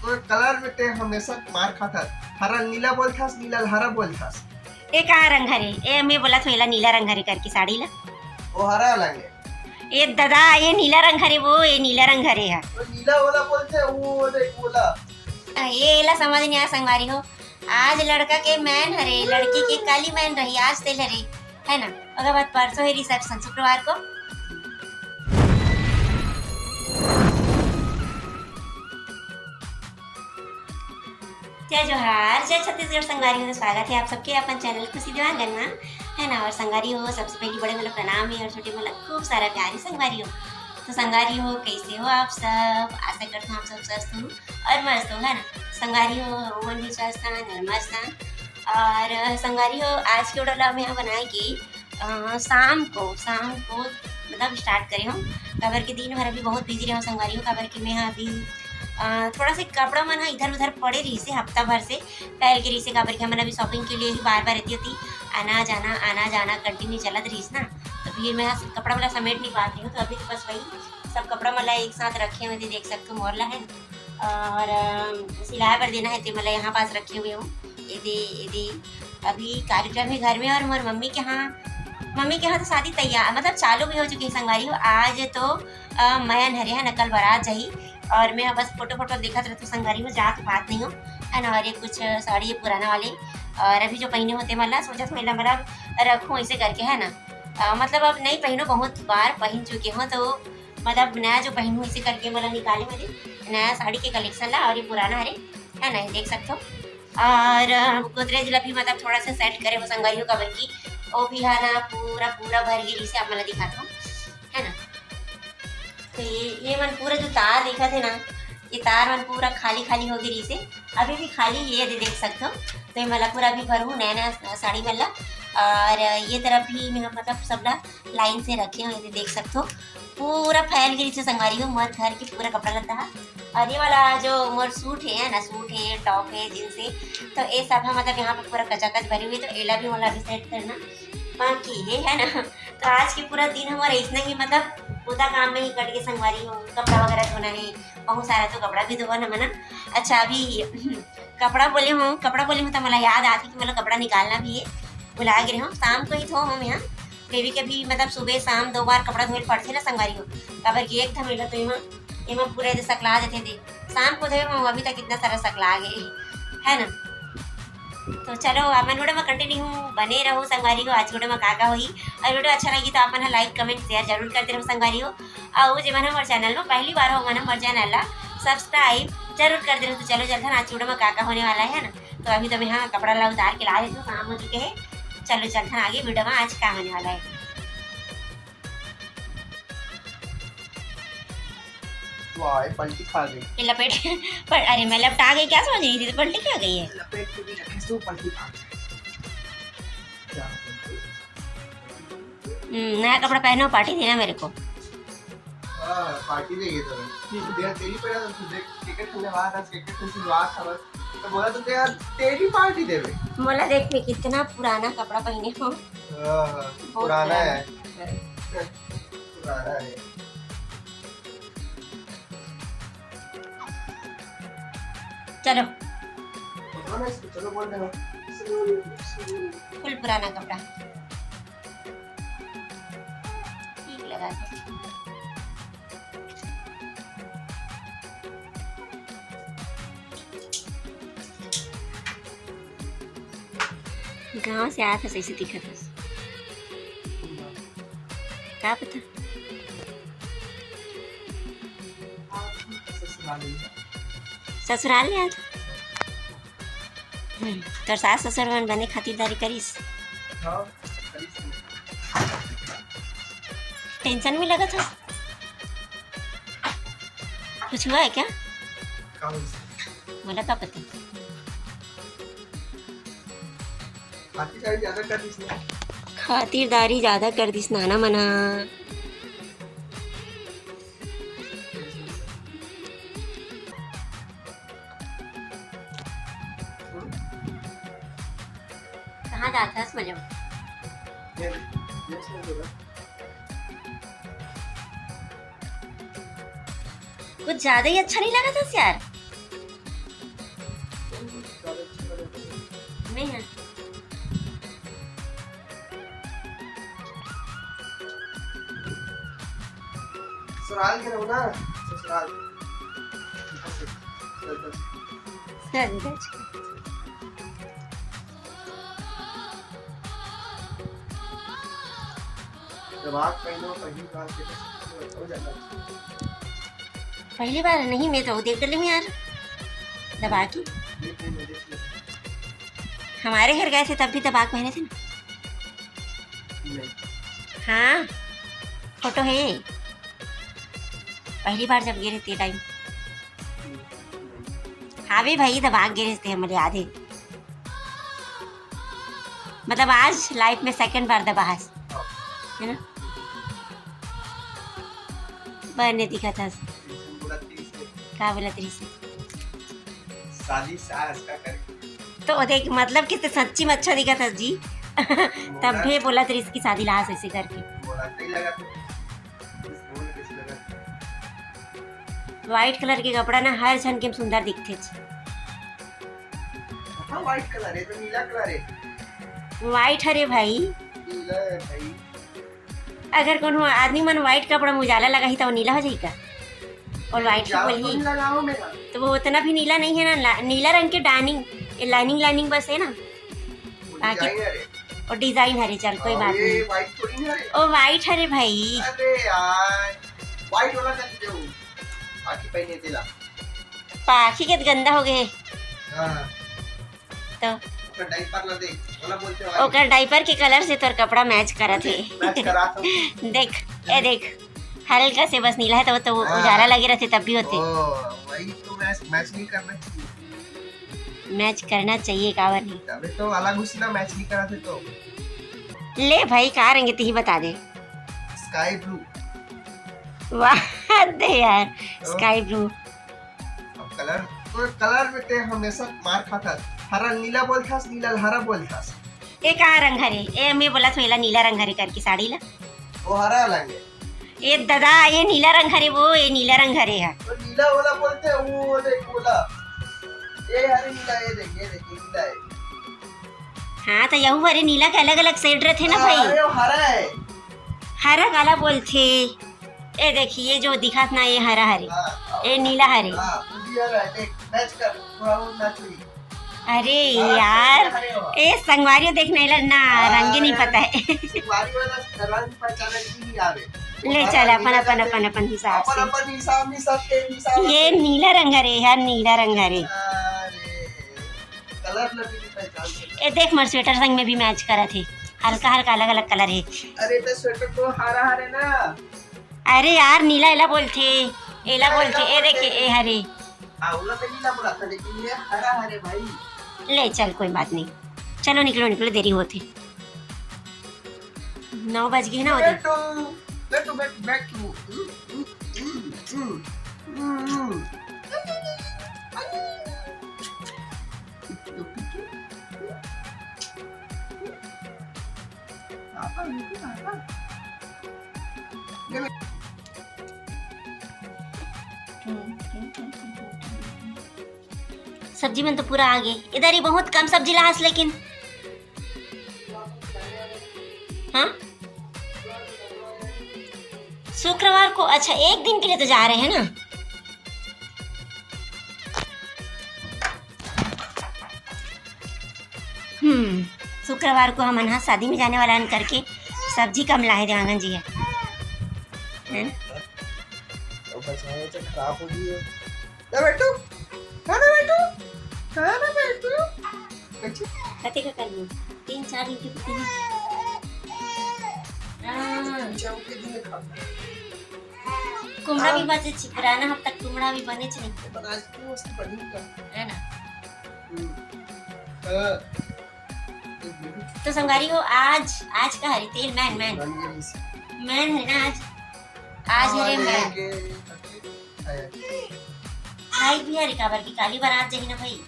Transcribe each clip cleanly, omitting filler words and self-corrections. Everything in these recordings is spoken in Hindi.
तो कलर में ते हमेशा मार खाता। हरा नीला बोलथास, नीला हरा बोलथास। ए कहाँ रंग हरे? ए मैं बोला थोड़ा नीला रंग हरे करके साड़ी ला। वो हरा अलग है। ए दादा ये नीला रंग हरे, वो ये नीला रंग हरे है। तो नीला वाला बोलते हैं, वो देख बोला। ये ला समझ नहीं आ संगवारी हो। आज लड़का के मैन हरे, लड़की के काली मैन रही, आज तेल हरे है ना। अगर बात परसों है रिसेप्शन शुक्रवार को। जय जोहार, जय छत्तीसगढ़ संगवारी हो। स्वागत है आप सबके अपन चैनल खुशी दीवान गन्ना है ना। और संगवारी हो सबसे पहले बड़े मतलब प्रणाम है और छोटे मतलब खूब सारा प्यार है संगवारी हो। तो संगवारी हो कैसे हो आप सब? आशा करता हूँ आप सब स्वस्थ हो और मस्त हो है ना। संगवारी हो ओवन भी स्वस्थ हैं, मस्त हैं। और संगवारी हो आज के ऑर्डर हम यहाँ बनाएगी शाम को मतलब स्टार्ट करें हम। काबर के दिन भर अभी बहुत बिजी रहे संगवारी हो। काबर के मैं यहाँ अभी थोड़ा सा कपड़ा मन इधर उधर पड़े रही से हफ्ता भर से पहल के रही से। काबर के हमन अभी शॉपिंग के लिए ही बार बार रहती होती, आना जाना कंटिन्यू चलत रही ना। तो फिर मैं कपड़ा वाला समेट नहीं पाती हूँ। तो अभी तो बस वही सब कपड़ा मला एक साथ रखे हुए थे, देख सकते हो मोरला है। और सिलाई पर देना है तो मतलब यहाँ पास रखे हुए हूँ। ये दे अभी कार्यक्रम है घर में। और मोर मम्मी के यहाँ तो शादी तैयार मतलब चालू भी हो चुकी है संगवारी हो। आज तो मयन हरे है, नकल बारात जाही। और मैं बस फोटो देखा रहती हूँ संगवारी में, जात बात नहीं हो है ना। और ये कुछ साड़ी है पुराना वाले, और अभी जो पहने होते मतलब सोचा था मतलब रखूँ ऐसे करके है ना। मतलब अब नहीं पहनो, बहुत बार पहन चुके हो तो मतलब नया जो पहनूँ इसे करके मतलब निकाले मुझे नया साड़ी के कलेक्शन ला। और ये पुराना हरे है ना, देख सकते हो। और गोदरेज ला भी मतलब थोड़ा सा सेट करे वो संगवारी हो। काबर की वो भी है ना पूरा भर गिरी से आप मतलब दिखाता हूँ है ना। तो ये मन पूरा जो तार देखा थे ना, ये तार मन पूरा खाली हो गई से अभी भी खाली ये देख सकते हो। तो ये मतलब पूरा भी भरू नया साड़ी वाला। और ये तरफ भी मतलब सबला लाइन से रखे हुए थे, देख सकते हो पूरा फैल गई से संगवारी हो। मत घर के पूरा कपड़ा लगता है। और ये वाला जो मोर सूट है ना, सूट है टॉप है जींस है, तो ये सब है मतलब यहाँ पे पूरा कचाकच भरी हुई। तो एला भी मतलब अभी सेट करना बाकी ये है ना। तो आज के पूरा दिन हमारा इतना ही मतलब पूरा काम में ही कट के संगवारी हो। कपड़ा वगैरह धोना है बहुत सारा, तो कपड़ा भी धोना है मना। अच्छा अभी कपड़ा बोले हूँ तो मतलब याद आती कि मतलब कपड़ा निकालना भी है, भुला गिरे हूँ। शाम को ही धो हम यहाँ बेबी के भी मतलब सुबह शाम 2 बार कपड़ा धोए पड़ते ना संगवारी हो। काबर की एक धमेला तो इमा पूरे सकला देते थे। शाम को धोए हम अभी तक इतना सारा सकला गए है ना। तो चलो अपन वीडियो में कंटिन्यू बने रहो संगवारी हो। आज वीडियो में का हुई और वीडियो अच्छा लगी तो अपन लाइक कमेंट शेयर जरूर करते रहो संगवारी हो। और जो हमारे चैनल में पहली बार हो हमारे चैनल ला सब्सक्राइब जरूर कर दे रहे। तो चलो जल्द आज वीडियो में का होने वाला है ना। तो अभी तो मैं यहाँ कपड़ा ला उतार के ला देती हूँ, काम हो चुके हैं। चलो चलते हैं आगे वीडियो में आज क्या होने वाला है। पलटी खा गई लपेट पर अरे मैं लपटा गई क्या समझ रही थी, तो पलटी क्या गई है। लपेट के भी रखे सो पलटी खा गई। नया कपड़ा पहनो, पार्टी देना मेरे को। पार्टी देगी तो तेरा तेरी पहला तो देख टिकट खुले बाहर आज टिकट खुले बाहर था तो बोला तो तेरा तेरी पार्टी देवे। मोला देख मैं कितना पुराना कपड़ा पहने हो। पुराना है पुराना है। चलो चलो बोल रहे हो फुल पुराना कपड़ा ठीक लगा था। गाँव से आया था सही से दिखा था क्या पता। ससुराल आया था। तो सास ससुर मन बने खातिरदारी करीस। टेंशन में लगा था, कुछ हुआ है क्या? बोला क्या पता। खातिरदारी ज्यादा कर दी नाना मना। कहाँ जाता है मजा? कुछ ज्यादा ही अच्छा नहीं लगा था यार। ससुराल के रहो ना, ससुराल। दबाग पहनो पहली बार हो जाता है। पहली बार नहीं, मैं तो देख डली हूँ यार दबा की। हमारे घर गए थे तब भी दबाग पहने थे ना। नहीं। हाँ फोटो है, पहली बार जब गिरे थे टाइम। हाँ भी भाई दबाग गिरे थे हमारे याद है, मतलब आज लाइफ में सेकंड बार दबा है ना। बने दिखा था क्या बोला तेरी से शादी सास का करके तो देख, मतलब कि तो सच्ची में अच्छा दिखा था जी। तब भी बोला तेरी इसकी शादी लाश ऐसे करके। बोला नहीं लगा कैसे लगा। व्हाइट कलर के कपड़ा ना हर छन के सुंदर दिखते। हाँ व्हाइट कलर है तो नीला कलर है। व्हाइट हरे भाई, नीला है भाई। अगर कोनो आदमी मन व्हाइट कपड़ा में उजाला लगा ही तो वो नीला हो जाएगा। और व्हाइट ही बोल ही लगाओ मेरा तो वो उतना भी नीला नहीं है ना। नीला रंग के डाइनिंग लाइनिंग बस है ना, बाकी और डिजाइन हरे। चल कोई बात नहीं। व्हाइट थोड़ी नहीं है। ओ व्हाइट हरे भाई। अरे यार व्हाइट वाला कैसे दे बाकी पहने तेला पाखी के गंदा हो गए। हां तो ओकर डायपर ला देख वाला बोलते हो। ओकर डायपर के कलर से तोर कपड़ा मैच करा थे। मैच करा तो देख ए देख हल्का से बस नीला है तो उजाला लगे रहते तब भी होते। वही तो मैच नहीं करना चाहिए। मैच करना चाहिए कावर नहीं। अबे तो अलग उसना मैच नहीं करा थे तो ले भाई कहाँ रहेंगे ती बता दे। Sky blue. वाह दे यार स्काई ब्लू। अब कलर में ते हमेशा मार खाता। हरा नीला बोलता, नीला हरा बोलता। ये कहाँ रंग हरे? ए मैं बोला थोड़ा नीला रंग हरे करके साड़ी ला। वो हरा रंग है। ये दादा ये नीला रंग हरे, वो ये नीला रंग हरे है। तो नीला वाला बोलते हैं वो देख बोला। ये हरे नीला ये देख नीला है। हाँ तो यहू हरे नीला के अलग अलग शेड रहते ना भाई। अरे वो हरा है। हरा काला बोलते। ए देखिए ये जो दिखात ना ये हरा हरे। ये नीला हरे। हां पूरी हरा है। देख मैच कर थोड़ा वो मैच हुई। अरे यार ए संगवारियों देखने ना रंग ही नहीं पता है। संगवारी वाला रंग पहचानने नहीं आवे। ले चल अपन हिसाब से। अपन हिसाब के हिसाब। ये नीला रंग हरे यार, नीला रंग हरे। कलर लगी पहचान। ए देख मर स्वेटर संग में भी मैच करा थे। हल्का हल्का अलग अलग कलर है। अरे तो स्वेटर तो हरा हरे ना। अरे यार नीला एला बोलते ए देखिए ए हरे। आउला पे नीला बोला था लेकिन ये हरा हरे भाई। ले चल कोई बात नहीं, चलो निकलो देरी होती। 9 बज गए ना होते। बैठो सब्जी में तो पूरा आ गए। इधर ही बहुत कम सब्जी लास लेकिन। हाँ शुक्रवार को, अच्छा एक दिन के लिए तो जा रहे हैं ना। शुक्रवार को हम यहाँ शादी में जाने वाला करके सब्जी कम लाए देवांगन जी है तो खराब हो गई है। ना बैठो कते का कर 3-4 दिन की कुछ कुमड़ा भी बचे छी, पुराना हफ्ता कुमड़ा भी बने छी है ना। तो संगारी हो आज का हरी तेल मैन है ना। आज हरे मैन भाई भी हरे काबर की काली बारात जही ना भाई।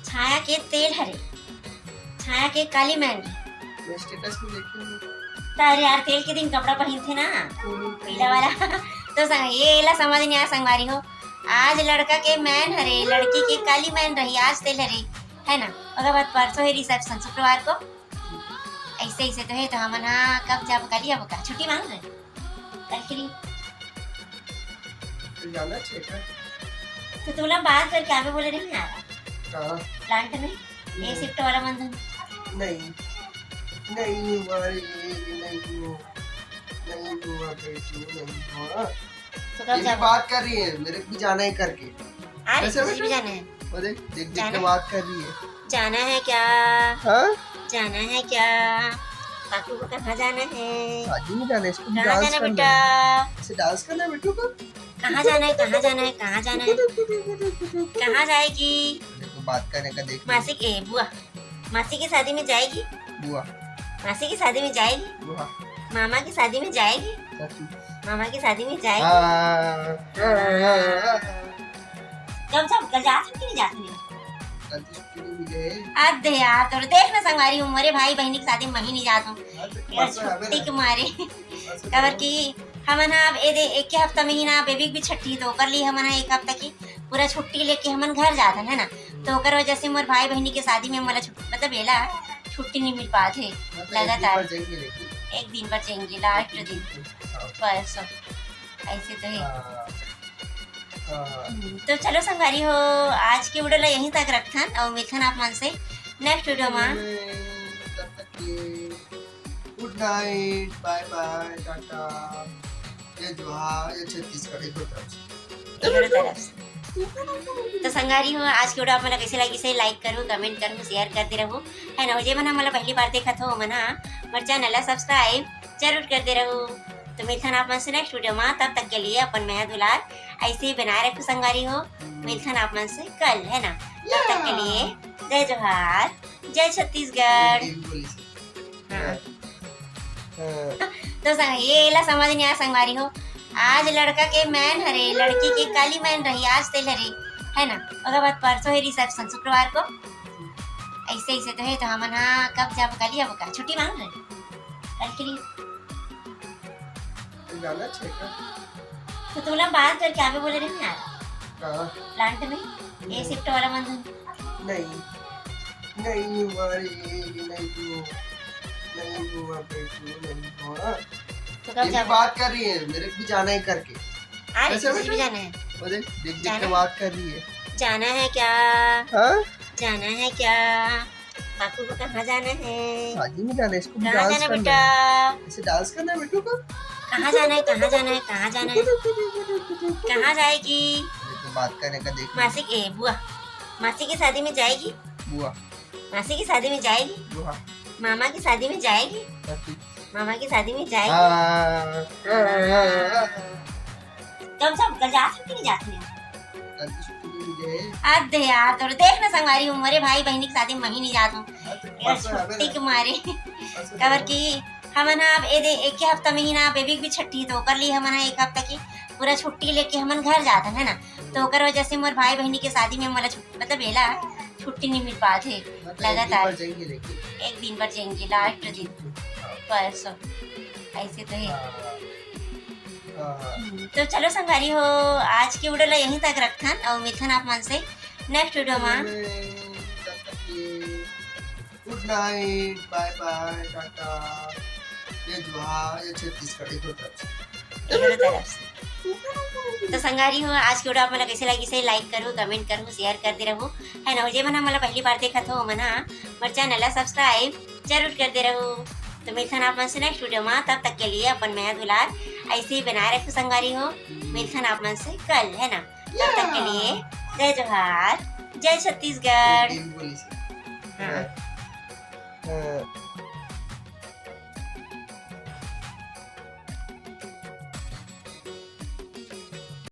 छाया के तेल हरे, छाया के काली मैन स्टेटस में देखेंगे। तारे यार तेल के दिन कपड़ा पहन थे ना पीला वाला। तो ये ला समझ नहीं आया संगवारी हो। आज लड़का के मैन हरे, लड़की के काली मैन रही, आज तेल हरे है ना। अगर बात परसों है रिसेप्शन शुक्रवार को। ऐसे तो है तो हम कब जब कल छुट्टी मांग रहे कल के लिए। तो जाना चाहिए। तो तुम लोग बात करके आगे बोले नहीं आ रहा कहाँ? प्लांट में ये शिफ्ट वाला बंधन नहीं नहीं हुआ रे, नहीं हुआ बेटू, नहीं हुआ। तो ये कब भी जाओ? बात कर रही है, मेरे को भी जाना है करके। अरे कैसे तुझे बेटा? भी जाना है? वो देख देख देख जाना के है? बात कर रही है। जाना है क्या? हाँ? जाना है क्या? काकू को कहाँ जाना है? शादी में जाना है, इसको भी कहाँ डांस जाना है करना बेटा? है। इसे डांस करना है बेटू को। कहाँ जाना है? कहाँ जाना है? कहाँ जाना है? कहाँ जाएगी? देखो बात करने का देख। मासी के बुआ मासी की शादी में जाएगी? बुआ मासी की शादी में जाएगी? बुआ मामा की शादी में जाएगी? चाचू। मामा की शादी में जाएगी? हाँ। जब जब कल जा सकती नहीं जा सकती कल तो छुट्टी नहीं मिले। अरे यार तो देख ना संगवारी हूँ मेरे भाई बहनी की शादी में मही नहीं जाता हूँ यार परसों है छुट्टी ना? के मारे परसों खबर है। की हमन अब एक के हफ्ता में ही ना बेबी भी छठी तो कर ली हमन एक हफ्ता की पूरा छुट्टी लेके हमन घर जाता है ना तो ओकर वजह से मोर भाई बहनी के शादी में मला मतलब एला छुट्टी नहीं मिल पाते हाँ, तो लगातार एक दिन पर जाएंगे लेकिन। एक दिन पर जाएंगे लास्ट दिन हाँ, परसों ऐसे तो है हाँ, हाँ। तो चलो संगवारी हो आज की वीडियो ला यहीं तक रखथन और मिलथन आप मन से नेक्स्ट वीडियो में तब तक के good night, bye bye, tata, जय जोहार, जय छत्तीसगढ़, एक दो तरफ से। एगो तरफ से तो संगारी हो आज की वीडियो आप मला कैसे लगी से लाइक करो कमेंट करो शेयर करते रहो है ना जे मन मला पहली बार देखत हो मना मोर चैनल ला सब्सक्राइब जरूर करते रहो तो मिलथन आप मन से नेक्स्ट वीडियो में तब तक के लिए अपन मेहर दुलार ऐसे ही बनाए रखो संगारी हो मिलथन आप मन से कल है ना तब तक के लिए जय जोहार जय छत्तीसगढ़ हाँ। तो ये ला समझ नहीं आया संगवारी हो आज लड़का के मैन हरे लड़की के काली मैन रही आज तेल हरे है ना अगर बात परसों है रिसेप्शन शुक्रवार को ऐसे ऐसे तो है तो हम हाँ कब जब कल अब का छुट्टी मांग रहे कल के लिए जाना चाहिए। तो तुम लोग बात करके आगे बोले नहीं आ रहा कहाँ? प्लांट में ये शिफ्ट वाला बंधन नहीं हुआ रे, नहीं हुआ बेटू, नहीं हुआ। तो ये कब भी जाओ? बात कर रही है, मेरे को भी जाना है करके। अरे कैसे तुझे भी बेटा? जाना है? वो देख देख देख जाना के है? बात कर रही है। जाना है क्या? हाँ? जाना है क्या? काकू को कहाँ जाना है? शादी में जाना है, इसको भी कहाँ डांस जाना करना बेटा? है। इसे डांस करना है बेटू को। कहाँ जाना है? कहाँ जाना है? कहाँ जाना है? कहाँ जाएगी? देखो बात करने का देख। मासी के बुआ मासी की शादी में जाएगी? बुआ मासी की शादी में जाएगी? बुआ मामा की शादी में जाएगी? चाचू। मामा की शादी में जाएगी? हाँ। कब जब कल जा सकती नहीं जा सकती कल तो छुट्टी नहीं मिले। अरे यार तो देख ना संगवारी हूँ मेरे भाई बहनी की शादी में मही नहीं जाता हूँ हाँ, तो यार परसों है छुट्टी ना? के मारे परसों खबर है ना? की हमन अब एक के हफ्ता में ही ना बेबी भी छठी तो कर ली हमन एक हफ्ता की पूरा छुट्टी लेके हमन घर जाता है ना तो ओकर वजह से मोर भाई बहनी के शादी में मला मतलब एला छुट्टी नहीं मिल पाते हाँ, तो लगातार एक दिन पर जाएंगे लेकिन। एक दिन पर जाएंगे लास्ट दिन परसों ऐसे तो है हाँ। तो चलो संगवारी हो आज की वीडियो ला यहीं तक रखथन और मिलथन आप मन से नेक्स्ट वीडियो में तब तक के good night, bye bye, tata, जय जोहार, जय छत्तीसगढ़, एक दो तरफ से। एगो तरफ से तो संगारी हो आज की वीडियो आप मला कैसे लगी से लाइक करो कमेंट करो शेयर करते रहो है ना जे मन मला पहली बार देखत हो मना मोर चैनल ला सब्सक्राइब जरूर करते रहो तो मिलथन आप मन से नेक्स्ट वीडियो में तब तक के लिए अपन मेहर दुलार ऐसे ही बनाए रखो संगारी हो मिलथन आप मन से कल है ना तब तक के लिए जय जोहार जय छत्तीसगढ़ बोली से। हाँ। हाँ।